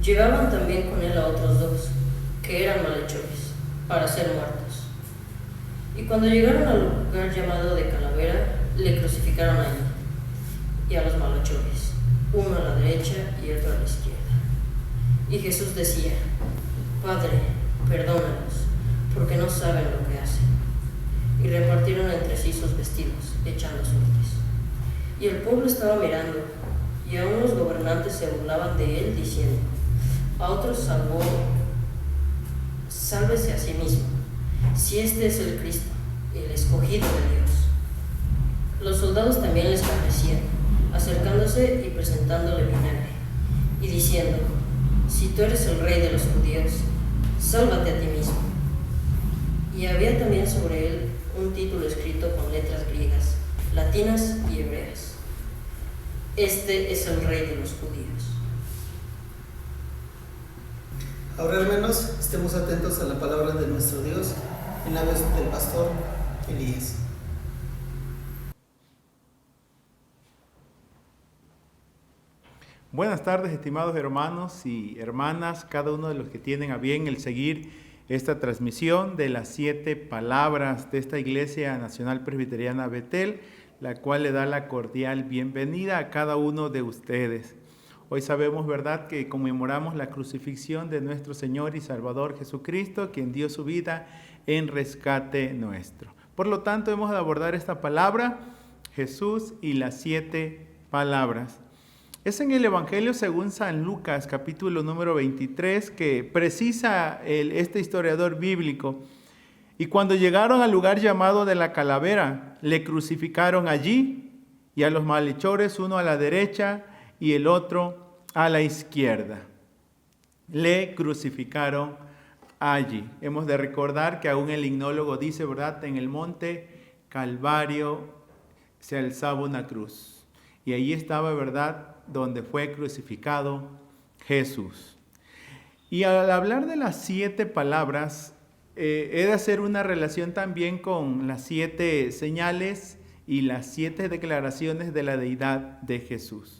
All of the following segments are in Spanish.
Llevaban también con él a otros dos, que eran malhechores, para ser muertos. Y cuando llegaron al lugar llamado de Calavera, le crucificaron allí, y a los malhechores, uno a la derecha y otro a la izquierda. Y Jesús decía: Padre, perdónalos, porque no saben lo que hacen. Y repartieron entre sí sus vestidos, echando suertes. Y el pueblo estaba mirando, y aún los gobernantes se burlaban de él, diciendo: a otros salvó, sálvese a sí mismo, si este es el Cristo, el escogido de Dios. Los soldados también le escarnecían, acercándose y presentándole vinagre, y diciendo: si tú eres el rey de los judíos, sálvate a ti mismo. Y había también sobre él un título escrito con letras griegas, latinas y hebreas: Este es el rey de los judíos. Ahora, hermanos, estemos atentos a la palabra de nuestro Dios en la voz del pastor Elías. Buenas tardes, estimados hermanos y hermanas, cada uno de los que tienen a bien el seguir esta transmisión de las 7 palabras de esta Iglesia Nacional Presbiteriana Betel, la cual le da la cordial bienvenida a cada uno de ustedes. Hoy sabemos, ¿verdad?, que conmemoramos la crucifixión de nuestro Señor y Salvador Jesucristo, quien dio su vida en rescate nuestro. Por lo tanto, hemos de abordar esta palabra, Jesús y las 7 palabras. Es en el Evangelio según San Lucas, capítulo número 23, que precisa este historiador bíblico. Y cuando llegaron al lugar llamado de la Calavera, le crucificaron allí, y a los malhechores, uno a la derecha y el otro a la izquierda. Le crucificaron allí. Hemos de recordar que aún el himnólogo dice, ¿verdad?, en el monte Calvario se alzaba una cruz. Y allí estaba, ¿verdad?, donde fue crucificado Jesús. Y al hablar de las 7 palabras, he de hacer una relación también con las 7 señales y las 7 declaraciones de la deidad de Jesús.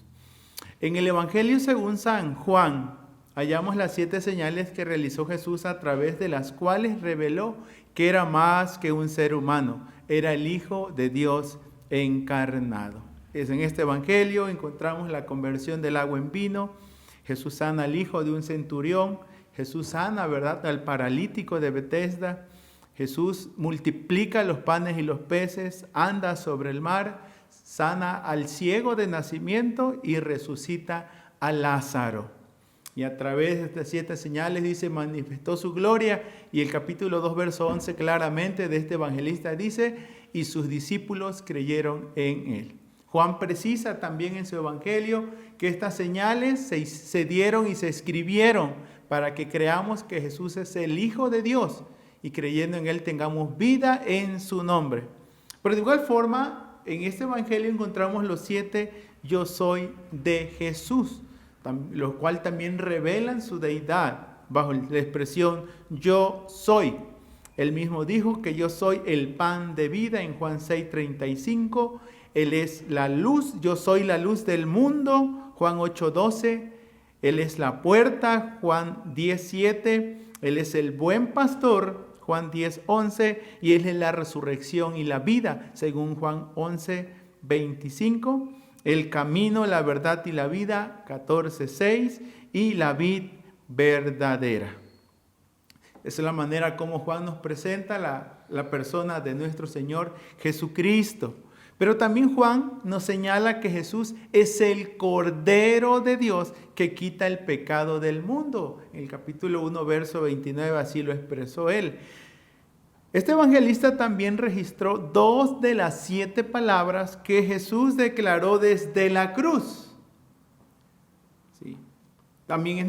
En el Evangelio según San Juan, hallamos las 7 señales que realizó Jesús, a través de las cuales reveló que era más que un ser humano, era el Hijo de Dios encarnado. En este Evangelio encontramos la conversión del agua en vino, Jesús sana al hijo de un centurión, Jesús sana, ¿verdad?, al paralítico de Betesda, Jesús multiplica los panes y los peces, anda sobre el mar, sana al ciego de nacimiento y resucita a Lázaro. Y a través de estas 7 señales, dice, manifestó su gloria. Y el capítulo 2, verso 11, claramente de este evangelista dice, y sus discípulos creyeron en él. Juan precisa también en su evangelio que estas señales se dieron y se escribieron para que creamos que Jesús es el Hijo de Dios y creyendo en él tengamos vida en su nombre. Pero de igual forma, en este evangelio encontramos los 7 yo soy de Jesús, los cuales también revelan su deidad bajo la expresión yo soy. Él mismo dijo que yo soy el pan de vida en Juan 6:35. Él es la luz, yo soy la luz del mundo, Juan 8:12. Él es la puerta, Juan 10:7. Él es el buen pastor, Juan 10:11. Y Él es la resurrección y la vida, según Juan 11:25. El camino, la verdad y la vida, 14:6. Y la vid verdadera. Esa es la manera como Juan nos presenta la persona de nuestro Señor Jesucristo. Pero también Juan nos señala que Jesús es el Cordero de Dios que quita el pecado del mundo. En el capítulo 1, verso 29, así lo expresó él. Este evangelista también registró 2 de las 7 palabras que Jesús declaró desde la cruz. ¿Sí? También es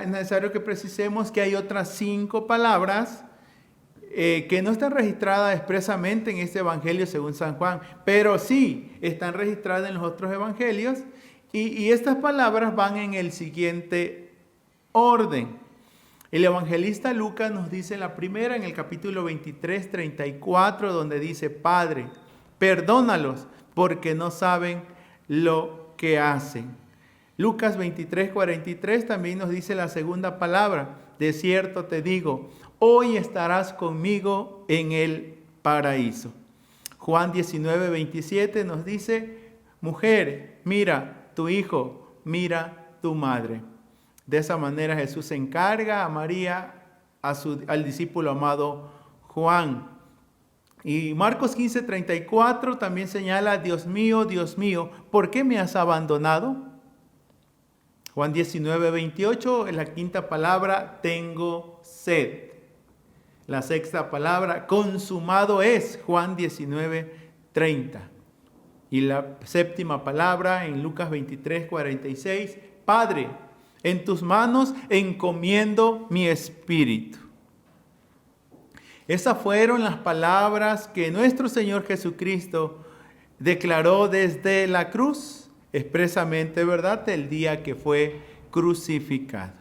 necesario que precisemos que hay otras 5 palabras que no están registradas expresamente en este evangelio según San Juan, pero sí están registradas en los otros evangelios, y estas palabras van en el siguiente orden. El evangelista Lucas nos dice la primera en el capítulo 23, 34, donde dice: Padre, perdónalos porque no saben lo que hacen. Lucas 23:43 también nos dice la segunda palabra: de cierto te digo, hoy estarás conmigo en el paraíso. Juan 19:27 nos dice: mujer, mira tu hijo, mira tu madre. De esa manera Jesús encarga a María, al discípulo amado Juan. Y Marcos 15:34 también señala: Dios mío, ¿por qué me has abandonado? Juan 19:28, en la quinta palabra, tengo sed. La sexta palabra, consumado es, Juan 19:30. Y la séptima palabra en Lucas 23:46, Padre, en tus manos encomiendo mi espíritu. Esas fueron las palabras que nuestro Señor Jesucristo declaró desde la cruz, expresamente, ¿verdad?, el día que fue crucificado.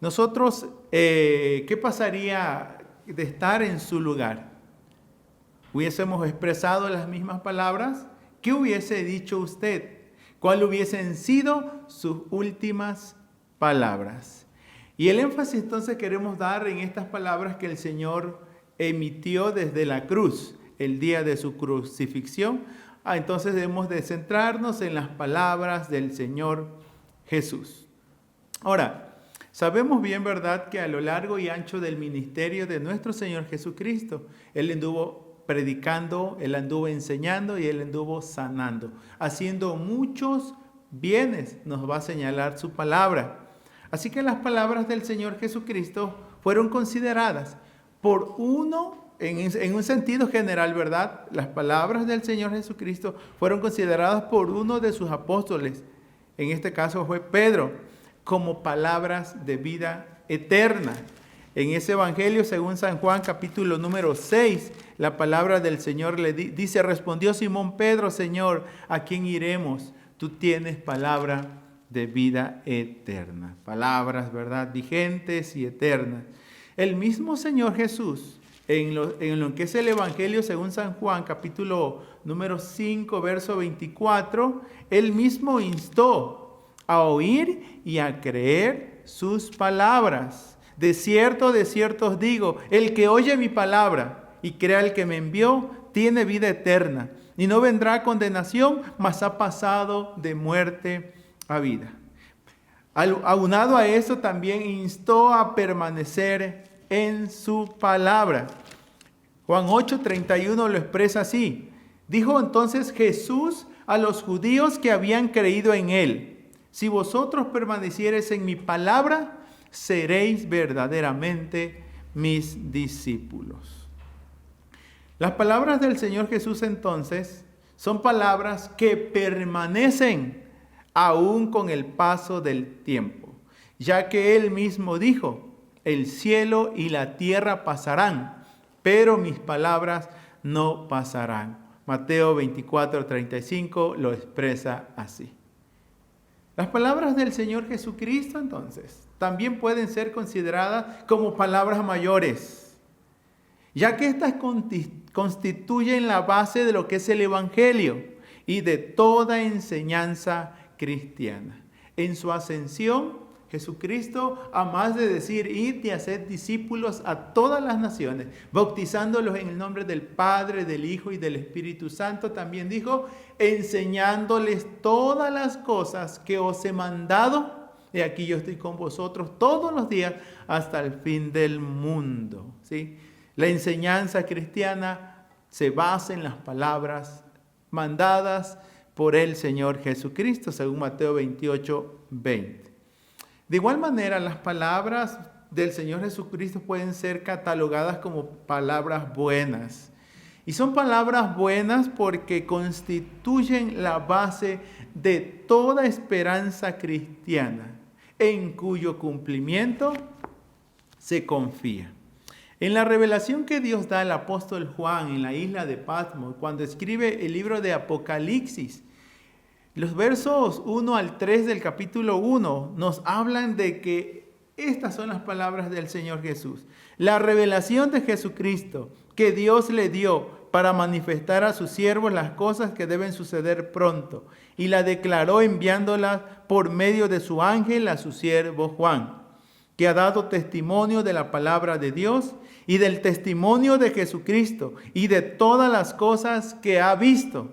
Nosotros, ¿qué pasaría de estar en su lugar? ¿Hubiésemos expresado las mismas palabras? ¿Qué hubiese dicho usted? ¿Cuáles hubiesen sido sus últimas palabras? Y el énfasis entonces queremos dar en estas palabras que el Señor emitió desde la cruz, el día de su crucifixión. Entonces debemos de centrarnos en las palabras del Señor Jesús. Ahora, sabemos bien, ¿verdad?, que a lo largo y ancho del ministerio de nuestro Señor Jesucristo, Él anduvo predicando, Él anduvo enseñando y Él anduvo sanando, haciendo muchos bienes, nos va a señalar su palabra. Así que las palabras del Señor Jesucristo fueron consideradas por uno, en un sentido general, ¿verdad? Las palabras del Señor Jesucristo fueron consideradas por uno de sus apóstoles, en este caso fue Pedro, como palabras de vida eterna. En ese evangelio, según San Juan, capítulo número 6, la palabra del Señor le dice: respondió Simón Pedro, Señor, ¿a quién iremos? Tú tienes palabra de vida eterna. Palabras, ¿verdad?, vigentes y eternas. El mismo Señor Jesús, en lo que es el evangelio según San Juan, capítulo número 5, verso 24, Él mismo instó a oír y a creer sus palabras. De cierto os digo, el que oye mi palabra y crea al que me envió, tiene vida eterna, y no vendrá a condenación, mas ha pasado de muerte a vida. Aunado a eso, también instó a permanecer en su palabra. Juan 8:31 lo expresa así: dijo entonces Jesús a los judíos que habían creído en Él: si vosotros permaneciereis en mi palabra, seréis verdaderamente mis discípulos. Las palabras del Señor Jesús entonces son palabras que permanecen aún con el paso del tiempo, ya que Él mismo dijo: el cielo y la tierra pasarán, pero mis palabras no pasarán. Mateo 24:35 lo expresa así. Las palabras del Señor Jesucristo entonces también pueden ser consideradas como palabras mayores, ya que estas constituyen la base de lo que es el Evangelio y de toda enseñanza cristiana. En su ascensión, Jesucristo, a más de decir: id y haced discípulos a todas las naciones, bautizándolos en el nombre del Padre, del Hijo y del Espíritu Santo, también dijo: enseñándoles todas las cosas que os he mandado, y aquí yo estoy con vosotros todos los días hasta el fin del mundo. ¿Sí? La enseñanza cristiana se basa en las palabras mandadas por el Señor Jesucristo, según Mateo 28:20. De igual manera, las palabras del Señor Jesucristo pueden ser catalogadas como palabras buenas. Y son palabras buenas porque constituyen la base de toda esperanza cristiana, en cuyo cumplimiento se confía. En la revelación que Dios da al apóstol Juan en la isla de Patmos, cuando escribe el libro de Apocalipsis, los versos 1 al 3 del capítulo 1 nos hablan de que estas son las palabras del Señor Jesús. La revelación de Jesucristo que Dios le dio para manifestar a sus siervos las cosas que deben suceder pronto, y la declaró enviándolas por medio de su ángel a su siervo Juan, que ha dado testimonio de la palabra de Dios y del testimonio de Jesucristo y de todas las cosas que ha visto.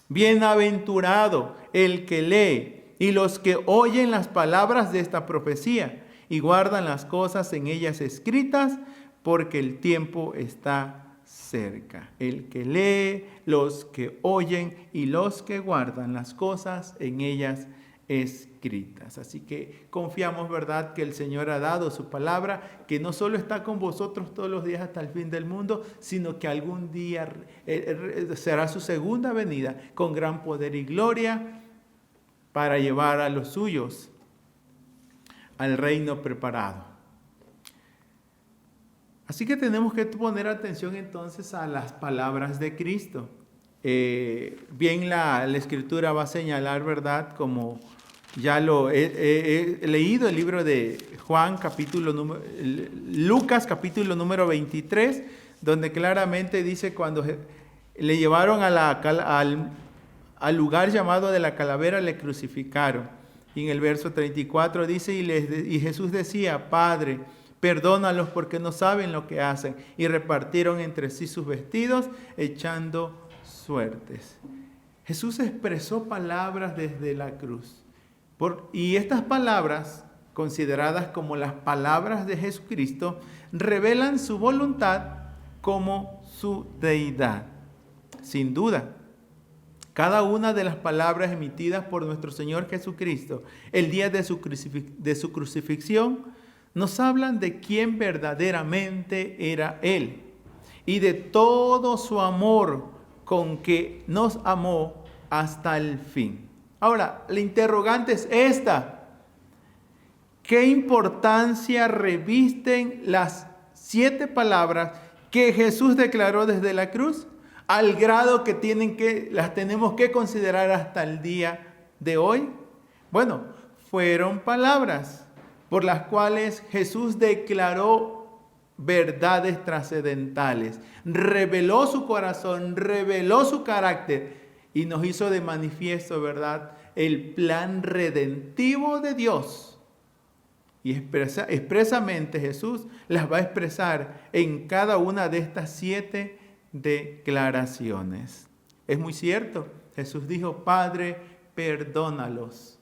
Bienaventurado el que lee y los que oyen las palabras de esta profecía y guardan las cosas en ellas escritas, porque el tiempo está cerca. El que lee, los que oyen y los que guardan las cosas en ellas escritas. Así que confiamos, ¿verdad?, que el Señor ha dado su palabra, que no solo está con vosotros todos los días hasta el fin del mundo, sino que algún día será su segunda venida con gran poder y gloria para llevar a los suyos al reino preparado. Así que tenemos que poner atención entonces a las palabras de Cristo. Bien la Escritura va a señalar, ¿verdad?, como ya lo he leído el libro de Lucas capítulo número 23, donde claramente dice cuando le llevaron al lugar llamado de la calavera, le crucificaron. Y en el verso 34 dice, y Jesús decía, Padre, perdónalos porque no saben lo que hacen. Y repartieron entre sí sus vestidos, echando suertes. Jesús expresó palabras desde la cruz. Y estas palabras, consideradas como las palabras de Jesucristo, revelan su voluntad como su deidad. Sin duda, cada una de las palabras emitidas por nuestro Señor Jesucristo el día de su crucifixión nos hablan de quién verdaderamente era Él y de todo su amor con que nos amó hasta el fin. Ahora, la interrogante es esta: ¿qué importancia revisten las 7 palabras que Jesús declaró desde la cruz, al grado que las tenemos que considerar hasta el día de hoy? Bueno, fueron palabras por las cuales Jesús declaró verdades trascendentales, reveló su corazón, reveló su carácter y nos hizo de manifiesto, ¿verdad?, el plan redentivo de Dios. Y expresamente Jesús las va a expresar en cada una de estas 7 declaraciones. Es muy cierto, Jesús dijo, Padre, perdónalos.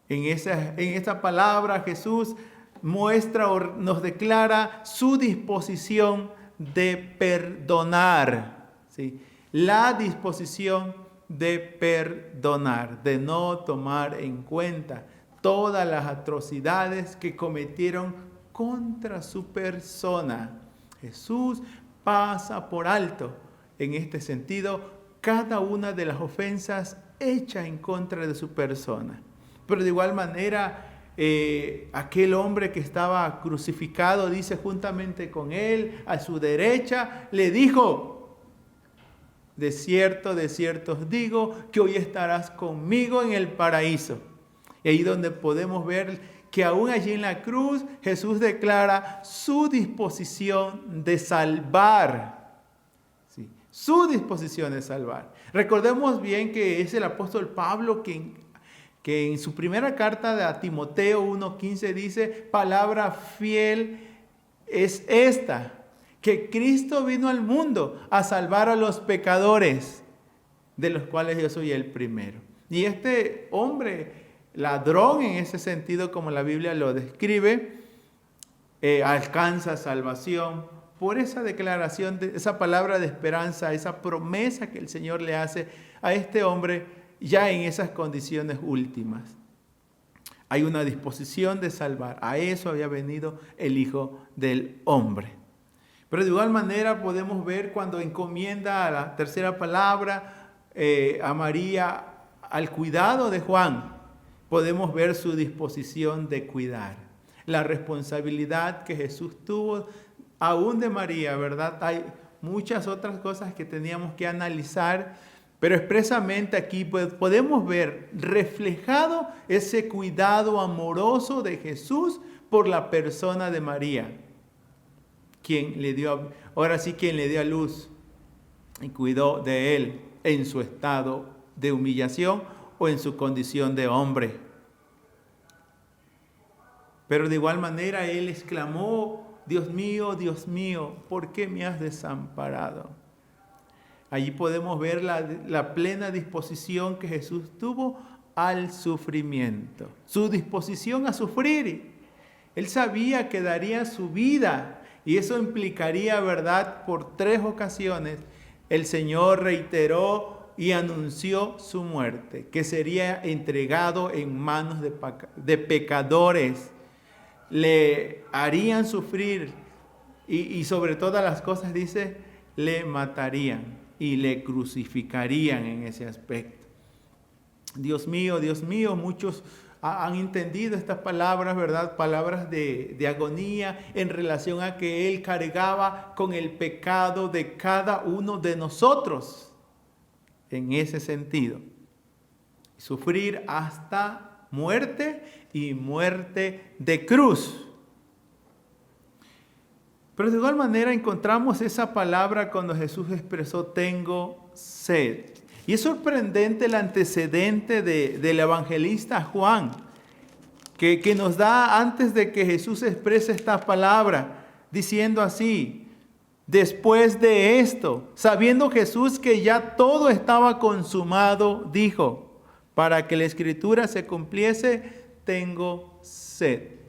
En esta palabra Jesús muestra o nos declara su disposición de perdonar, ¿sí? La disposición de perdonar, de no tomar en cuenta todas las atrocidades que cometieron contra su persona. Jesús pasa por alto, en este sentido, cada una de las ofensas hechas en contra de su persona. Pero de igual manera, aquel hombre que estaba crucificado, dice, juntamente con él, a su derecha, le dijo, de cierto os digo, que hoy estarás conmigo en el paraíso. Y ahí donde podemos ver que aún allí en la cruz, Jesús declara su disposición de salvar. Sí, su disposición de salvar. Recordemos bien que es el apóstol Pablo que en su primera carta a Timoteo 1:15 dice, palabra fiel es esta, que Cristo vino al mundo a salvar a los pecadores, de los cuales yo soy el primero. Y este hombre, ladrón en ese sentido, como la Biblia lo describe, alcanza salvación por esa declaración, esa palabra de esperanza, esa promesa que el Señor le hace a este hombre ya en esas condiciones últimas. Hay una disposición de salvar. A eso había venido el Hijo del Hombre. Pero de igual manera podemos ver cuando encomienda a la tercera palabra a María al cuidado de Juan, podemos ver su disposición de cuidar. La responsabilidad que Jesús tuvo aún de María, ¿verdad? Hay muchas otras cosas que teníamos que analizar, pero expresamente aquí podemos ver reflejado ese cuidado amoroso de Jesús por la persona de María, quien le dio a luz y cuidó de él en su estado de humillación o en su condición de hombre. Pero de igual manera él exclamó: Dios mío, ¿por qué me has desamparado? Allí podemos ver la plena disposición que Jesús tuvo al sufrimiento, su disposición a sufrir. Él sabía que daría su vida, y eso implicaría, ¿verdad? Por 3 ocasiones el Señor reiteró y anunció su muerte, que sería entregado en manos de pecadores. Le harían sufrir y sobre todas las cosas, dice, le matarían y le crucificarían en ese aspecto. Dios mío, muchos han entendido estas palabras, ¿verdad? Palabras de agonía en relación a que Él cargaba con el pecado de cada uno de nosotros. En ese sentido, sufrir hasta muerte y muerte de cruz. Pero de igual manera encontramos esa palabra cuando Jesús expresó: tengo sed. Y es sorprendente el antecedente del evangelista Juan, que nos da antes de que Jesús exprese esta palabra, diciendo así: después de esto, sabiendo Jesús que ya todo estaba consumado, dijo, para que la escritura se cumpliese, tengo sed.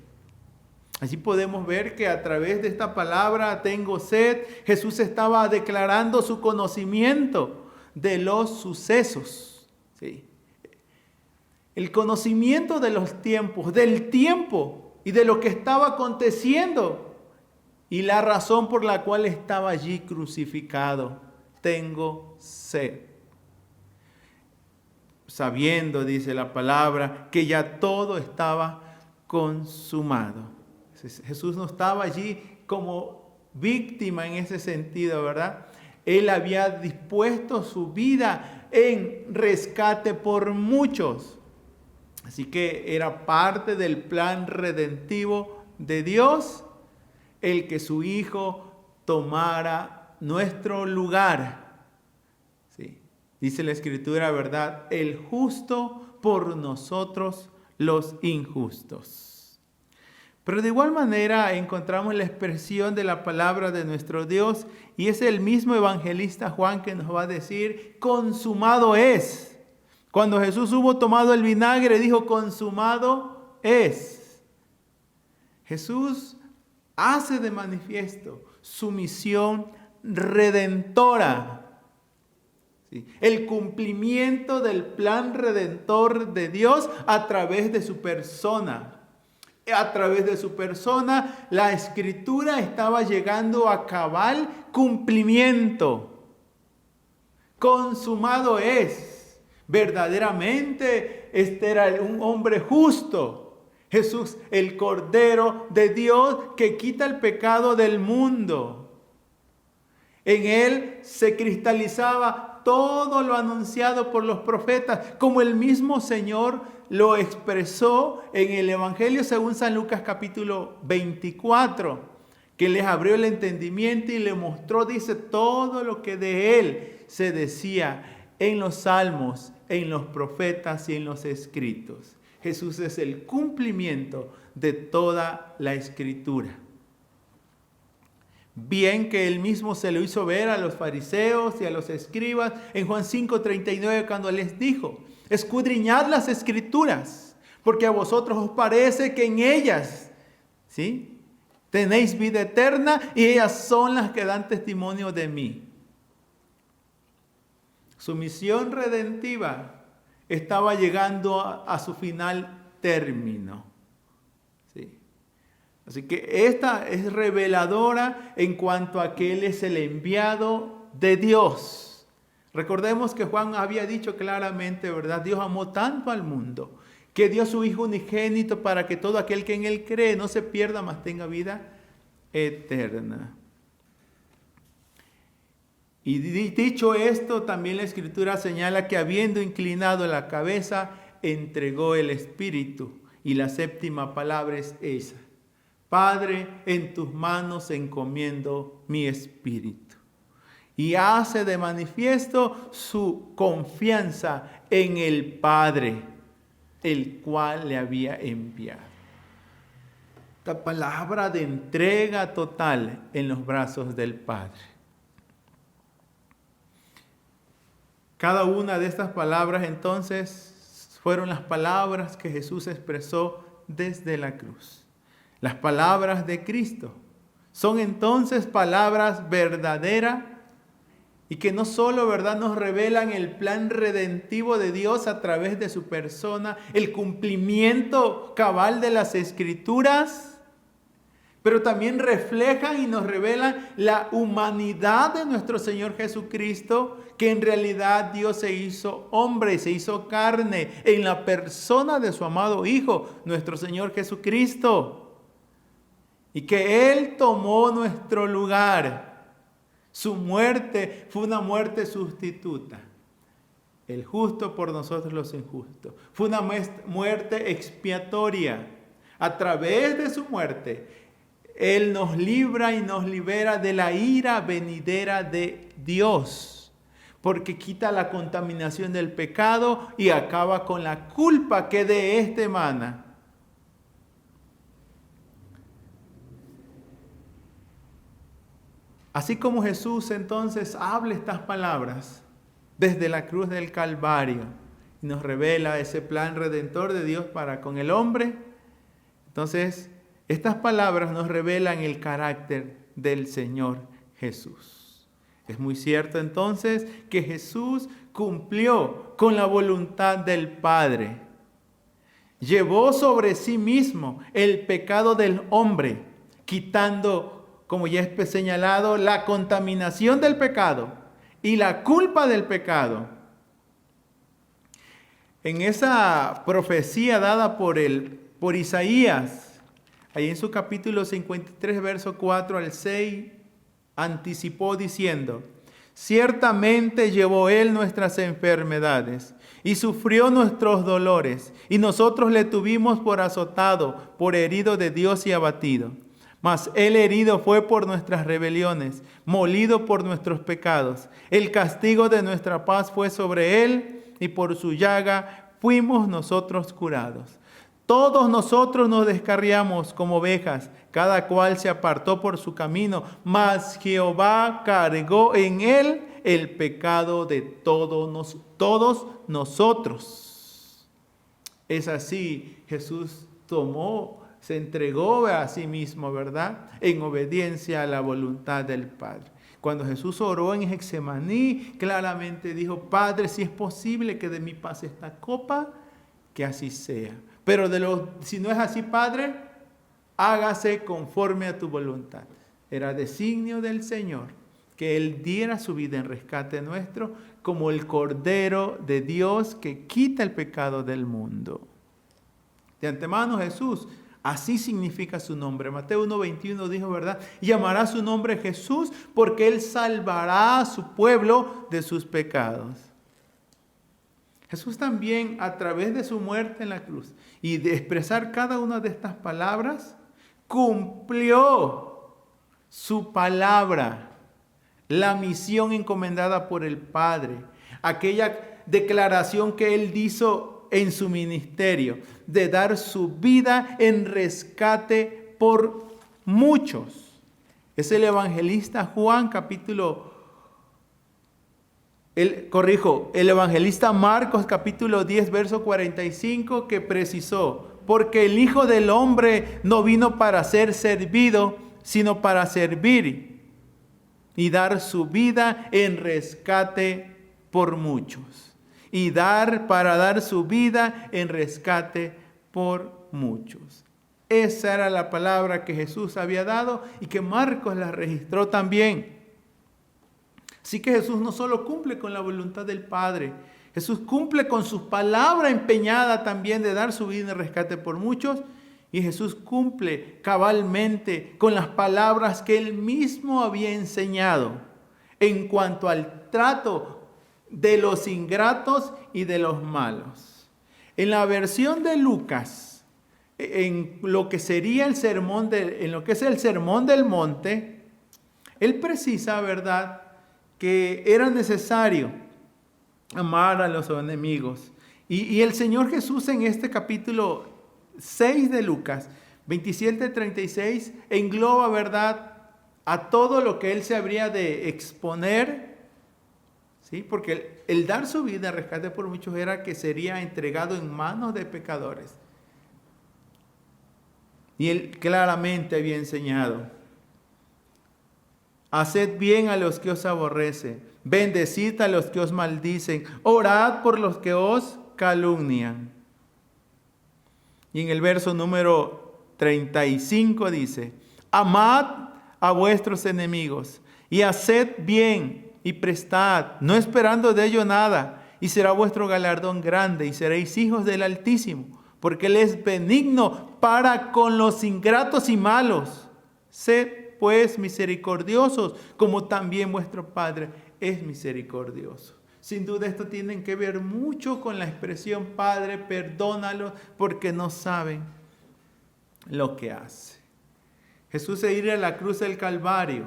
Así podemos ver que a través de esta palabra, tengo sed, Jesús estaba declarando su conocimiento de los sucesos. ¿Sí? El conocimiento de los tiempos, del tiempo y de lo que estaba aconteciendo y la razón por la cual estaba allí crucificado. Tengo sed. Sabiendo, dice la palabra, que ya todo estaba consumado. Jesús no estaba allí como víctima en ese sentido, ¿verdad? Él había dispuesto su vida en rescate por muchos. Así que era parte del plan redentivo de Dios el que su Hijo tomara nuestro lugar. Sí. Dice la Escritura, ¿verdad? El justo por nosotros los injustos. Pero de igual manera encontramos la expresión de la palabra de nuestro Dios, y es el mismo evangelista Juan que nos va a decir: consumado es. Cuando Jesús hubo tomado el vinagre, dijo: consumado es. Jesús hace de manifiesto su misión redentora. ¿Sí? El cumplimiento del plan redentor de Dios a través de su persona. A través de su persona, la Escritura estaba llegando a cabal cumplimiento. Consumado es. Verdaderamente, este era un hombre justo. Jesús, el Cordero de Dios que quita el pecado del mundo. En él se cristalizaba todo lo anunciado por los profetas, como el mismo Señor lo expresó en el Evangelio según San Lucas capítulo 24, que les abrió el entendimiento y le mostró, dice, todo lo que de él se decía en los salmos, en los profetas y en los escritos. Jesús es el cumplimiento de toda la Escritura. Bien que él mismo se lo hizo ver a los fariseos y a los escribas en Juan 5:39, cuando les dijo: escudriñad las Escrituras, porque a vosotros os parece que en ellas, ¿sí?, tenéis vida eterna, y ellas son las que dan testimonio de mí. Su misión redentiva estaba llegando a su final término. ¿Sí? Así que esta es reveladora en cuanto a que Él es el enviado de Dios. Recordemos que Juan había dicho claramente, ¿verdad? Dios amó tanto al mundo que dio a su Hijo unigénito para que todo aquel que en Él cree no se pierda, mas tenga vida eterna. Y dicho esto, también la Escritura señala que habiendo inclinado la cabeza, entregó el Espíritu. Y la séptima palabra es esa: Padre, en tus manos encomiendo mi espíritu. y hace de manifiesto su confianza en el Padre, el cual le había enviado. Esta palabra de entrega total en los brazos del Padre. Cada una de estas palabras entonces fueron las palabras que Jesús expresó desde la cruz. Las palabras de Cristo son entonces palabras verdaderas y que no solo, ¿verdad?, nos revelan el plan redentivo de Dios a través de su persona, el cumplimiento cabal de las Escrituras, pero también reflejan y nos revelan la humanidad de nuestro Señor Jesucristo, que en realidad Dios se hizo hombre, se hizo carne en la persona de su amado Hijo, nuestro Señor Jesucristo, y que Él tomó nuestro lugar. Su muerte fue una muerte sustituta. El justo por nosotros los injustos. Fue una muerte expiatoria. A través de su muerte, Él nos libra y nos libera de la ira venidera de Dios. Porque quita la contaminación del pecado y acaba con la culpa que de éste emana. Así como Jesús entonces habla estas palabras desde la cruz del Calvario y nos revela ese plan redentor de Dios para con el hombre, entonces estas palabras nos revelan el carácter del Señor Jesús. Es muy cierto entonces que Jesús cumplió con la voluntad del Padre. Llevó sobre sí mismo el pecado del hombre, quitando, como ya es señalado, la contaminación del pecado y la culpa del pecado. En esa profecía dada por Isaías, ahí en su capítulo 53, verso 4 al 6, anticipó diciendo: ciertamente llevó Él nuestras enfermedades y sufrió nuestros dolores, y nosotros le tuvimos por azotado, por herido de Dios y abatido. Mas Él herido fue por nuestras rebeliones, molido por nuestros pecados. El castigo de nuestra paz fue sobre Él, y por su llaga fuimos nosotros curados. Todos nosotros nos descarriamos como ovejas, cada cual se apartó por su camino, mas Jehová cargó en Él el pecado de todos nosotros. Es así, Jesús se entregó a sí mismo, ¿verdad?, en obediencia a la voluntad del Padre. Cuando Jesús oró en Getsemaní, claramente dijo: Padre, si es posible que de mí pase esta copa, que así sea. Pero si no es así, Padre, hágase conforme a tu voluntad. Era designio del Señor que Él diera su vida en rescate nuestro, como el Cordero de Dios que quita el pecado del mundo. De antemano, Jesús, así significa su nombre. Mateo 1:21 dijo, ¿verdad? Llamará su nombre Jesús porque Él salvará a su pueblo de sus pecados. Jesús también, a través de su muerte en la cruz y de expresar cada una de estas palabras, cumplió su palabra, la misión encomendada por el Padre, aquella declaración que Él hizo en su ministerio, de dar su vida en rescate por muchos. Es el evangelista Juan, el evangelista Marcos, capítulo 10, verso 45, que precisó: porque el Hijo del Hombre no vino para ser servido, sino para servir y dar su vida en rescate por muchos. Para dar su vida en rescate por muchos. Esa era la palabra que Jesús había dado y que Marcos la registró también. Así que Jesús no solo cumple con la voluntad del Padre, Jesús cumple con su palabra empeñada también de dar su vida en rescate por muchos, y Jesús cumple cabalmente con las palabras que Él mismo había enseñado en cuanto al trato de los ingratos y de los malos. En la versión de Lucas, en lo que sería en lo que es el Sermón del Monte, Él precisa, ¿verdad?, que era necesario amar a los enemigos. Y el Señor Jesús en este capítulo 6 de Lucas, 27-36, engloba, ¿verdad?, a todo lo que Él se habría de exponer, ¿sí? Porque el dar su vida en rescate por muchos era que sería entregado en manos de pecadores. Y Él claramente había enseñado: haced bien a los que os aborrecen, bendecid a los que os maldicen, orad por los que os calumnian. Y en el verso número 35 dice: amad a vuestros enemigos y haced bien y prestad, no esperando de ello nada, y será vuestro galardón grande y seréis hijos del Altísimo, porque Él es benigno para con los ingratos y malos. Sed pues misericordiosos, como también vuestro Padre es misericordioso. Sin duda esto tiene que ver mucho con la expresión: Padre, perdónalos porque no saben lo que hace. Jesús, al ir a la cruz del Calvario,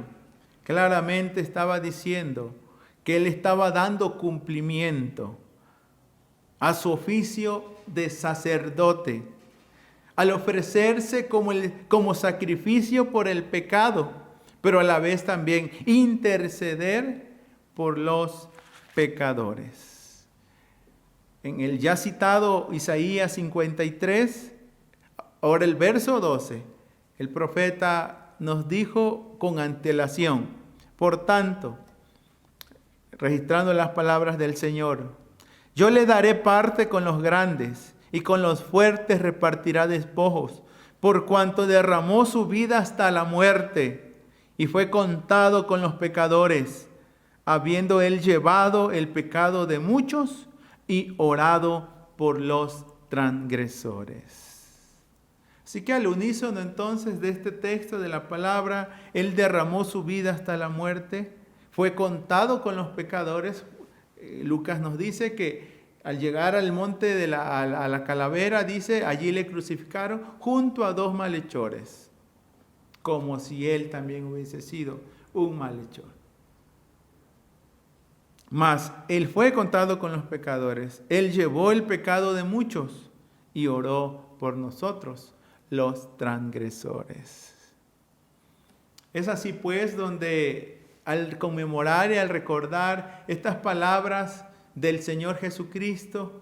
claramente estaba diciendo que Él estaba dando cumplimiento a su oficio de sacerdote, al ofrecerse como sacrificio por el pecado, pero a la vez también interceder por los pecadores. En el ya citado Isaías 53, ahora el verso 12, el profeta nos dijo con antelación: por tanto, registrando las palabras del Señor, yo le daré parte con los grandes y con los fuertes repartirá despojos, por cuanto derramó su vida hasta la muerte y fue contado con los pecadores, habiendo Él llevado el pecado de muchos y orado por los transgresores. Así que al unísono entonces de este texto de la palabra, Él derramó su vida hasta la muerte, fue contado con los pecadores. Lucas nos dice que al llegar al monte de a la calavera, dice, allí le crucificaron junto a dos malhechores, como si Él también hubiese sido un malhechor. Mas Él fue contado con los pecadores, Él llevó el pecado de muchos y oró por nosotros, los transgresores. Es así pues donde al conmemorar y al recordar estas palabras del Señor Jesucristo,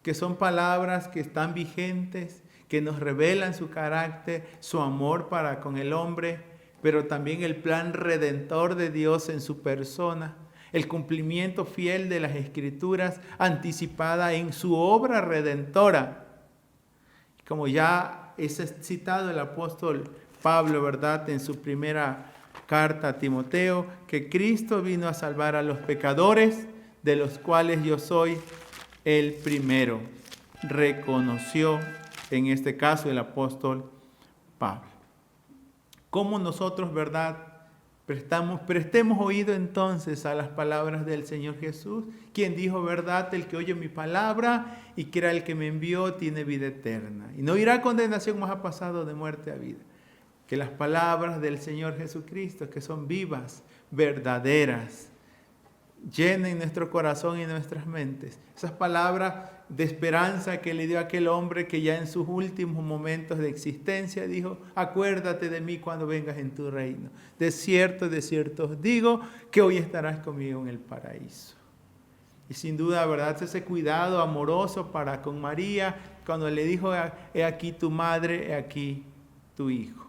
que son palabras que están vigentes, que nos revelan su carácter, su amor para con el hombre, pero también el plan redentor de Dios en su persona, el cumplimiento fiel de las Escrituras anticipada en su obra redentora. Como ya es citado el apóstol Pablo, ¿verdad?, en su primera carta a Timoteo, que Cristo vino a salvar a los pecadores, de los cuales yo soy el primero. Reconoció en este caso el apóstol Pablo. ¿Cómo nosotros, verdad, prestemos oído entonces a las palabras del Señor Jesús, quien dijo, verdad, el que oye mi palabra y crea el que me envió tiene vida eterna y no irá a condenación, mas ha pasado de muerte a vida? Que las palabras del Señor Jesucristo, que son vivas, verdaderas, llenen nuestro corazón y nuestras mentes. Esas palabras de esperanza que le dio a aquel hombre que ya en sus últimos momentos de existencia dijo, acuérdate de mí cuando vengas en tu reino. De cierto os digo que hoy estarás conmigo en el paraíso. Y sin duda, ¿verdad?, ese cuidado amoroso para con María cuando le dijo, he aquí tu madre, he aquí tu hijo.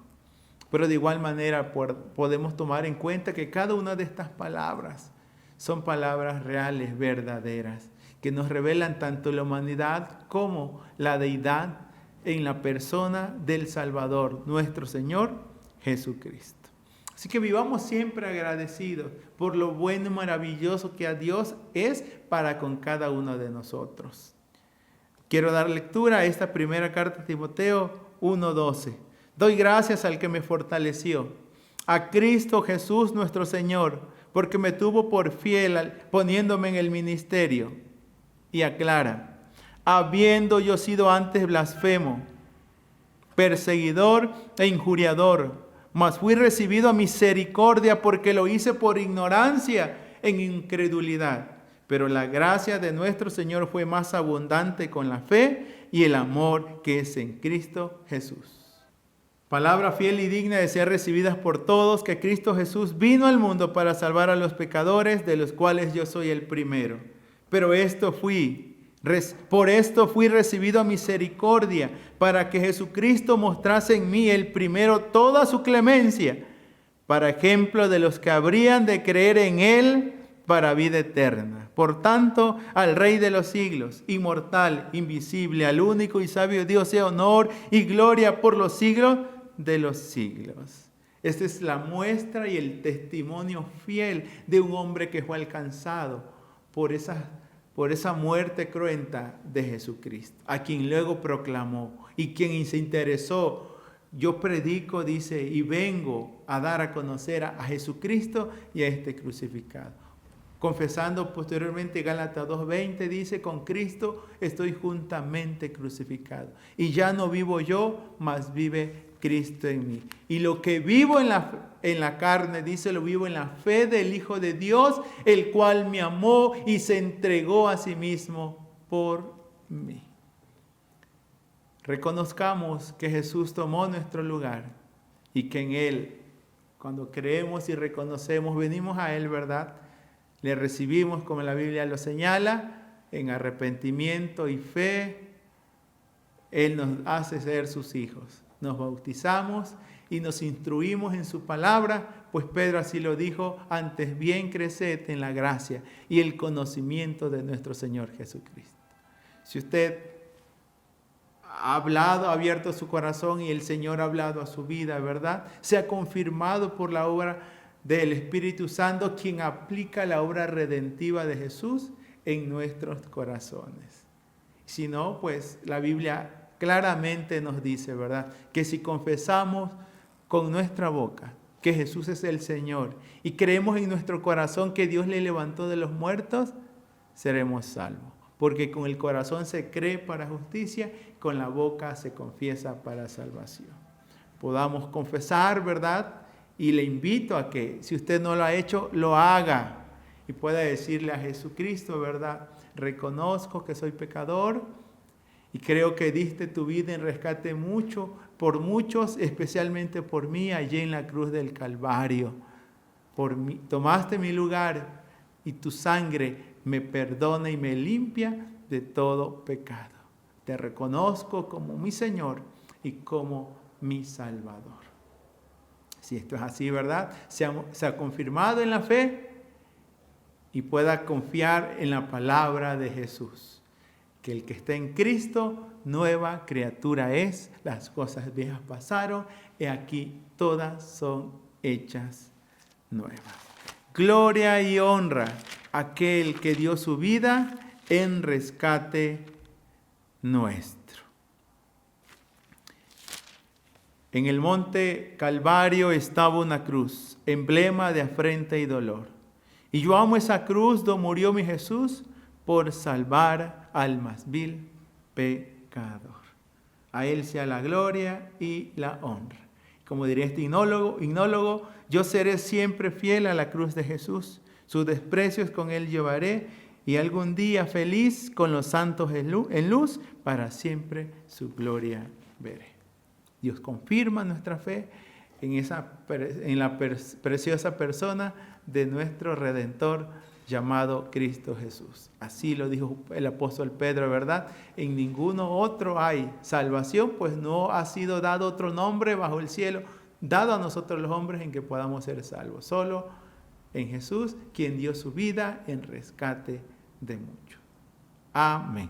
Pero de igual manera podemos tomar en cuenta que cada una de estas palabras son palabras reales, verdaderas, que nos revelan tanto la humanidad como la deidad en la persona del Salvador, nuestro Señor Jesucristo. Así que vivamos siempre agradecidos por lo bueno y maravilloso que a Dios es para con cada uno de nosotros. Quiero dar lectura a esta primera carta a Timoteo 1:12. Doy gracias al que me fortaleció, a Cristo Jesús nuestro Señor, porque me tuvo por fiel poniéndome en el ministerio. Y aclara, habiendo yo sido antes blasfemo, perseguidor e injuriador, mas fui recibido a misericordia porque lo hice por ignorancia en incredulidad. Pero la gracia de nuestro Señor fue más abundante con la fe y el amor que es en Cristo Jesús. Palabra fiel y digna de ser recibidas por todos, que Cristo Jesús vino al mundo para salvar a los pecadores, de los cuales yo soy el primero. Pero por esto fui recibido a misericordia, para que Jesucristo mostrase en mí el primero toda su clemencia, para ejemplo de los que habrían de creer en Él para vida eterna. Por tanto, al Rey de los siglos, inmortal, invisible, al único y sabio Dios, sea honor y gloria por los siglos de los siglos. Esta es la muestra y el testimonio fiel de un hombre que fue alcanzado por esa muerte cruenta de Jesucristo, a quien luego proclamó y quien se interesó. Yo predico, dice, y vengo a dar a conocer a Jesucristo y a este crucificado. Confesando posteriormente, Gálatas 2:20 dice, con Cristo estoy juntamente crucificado. Y ya no vivo yo, mas vive Cristo en mí. Y lo que vivo en la carne, dice, lo vivo en la fe del Hijo de Dios, el cual me amó y se entregó a sí mismo por mí. Reconozcamos que Jesús tomó nuestro lugar y que en Él, cuando creemos y reconocemos, venimos a Él, ¿verdad? Le recibimos, como la Biblia lo señala, en arrepentimiento y fe. Él nos hace ser sus hijos. Nos bautizamos y nos instruimos en su palabra, pues Pedro así lo dijo, antes bien creced en la gracia y el conocimiento de nuestro Señor Jesucristo. Si usted ha hablado, ha abierto su corazón y el Señor ha hablado a su vida, ¿verdad? Se ha confirmado por la obra del Espíritu Santo, quien aplica la obra redentiva de Jesús en nuestros corazones. Si no, pues la Biblia claramente nos dice, ¿verdad?, que si confesamos con nuestra boca que Jesús es el Señor y creemos en nuestro corazón que Dios le levantó de los muertos, seremos salvos. Porque con el corazón se cree para justicia, con la boca se confiesa para salvación. Podamos confesar, ¿verdad? Y le invito a que, si usted no lo ha hecho, lo haga y pueda decirle a Jesucristo, ¿verdad? Reconozco que soy pecador y creo que diste tu vida en rescate por muchos, especialmente por mí, allí en la cruz del Calvario. Por mí, tomaste mi lugar y tu sangre me perdona y me limpia de todo pecado. Te reconozco como mi Señor y como mi Salvador. Si esto es así, ¿verdad? Se ha confirmado en la fe y pueda confiar en la palabra de Jesús. Que el que está en Cristo, nueva criatura es. Las cosas viejas pasaron y aquí todas son hechas nuevas. Gloria y honra a aquel que dio su vida en rescate nuestro. En el monte Calvario estaba una cruz, emblema de afrenta y dolor. Y yo amo esa cruz donde murió mi Jesús por salvar al más vil pecador. A Él sea la gloria y la honra. Como diría este himnólogo, yo seré siempre fiel a la cruz de Jesús. Sus desprecios con Él llevaré y algún día feliz con los santos en luz, para siempre su gloria veré. Dios confirma nuestra fe en la preciosa persona de nuestro Redentor llamado Cristo Jesús. Así lo dijo el apóstol Pedro, ¿verdad? En ninguno otro hay salvación, pues no ha sido dado otro nombre bajo el cielo, dado a nosotros los hombres, en que podamos ser salvos. Solo en Jesús, quien dio su vida en rescate de muchos. Amén.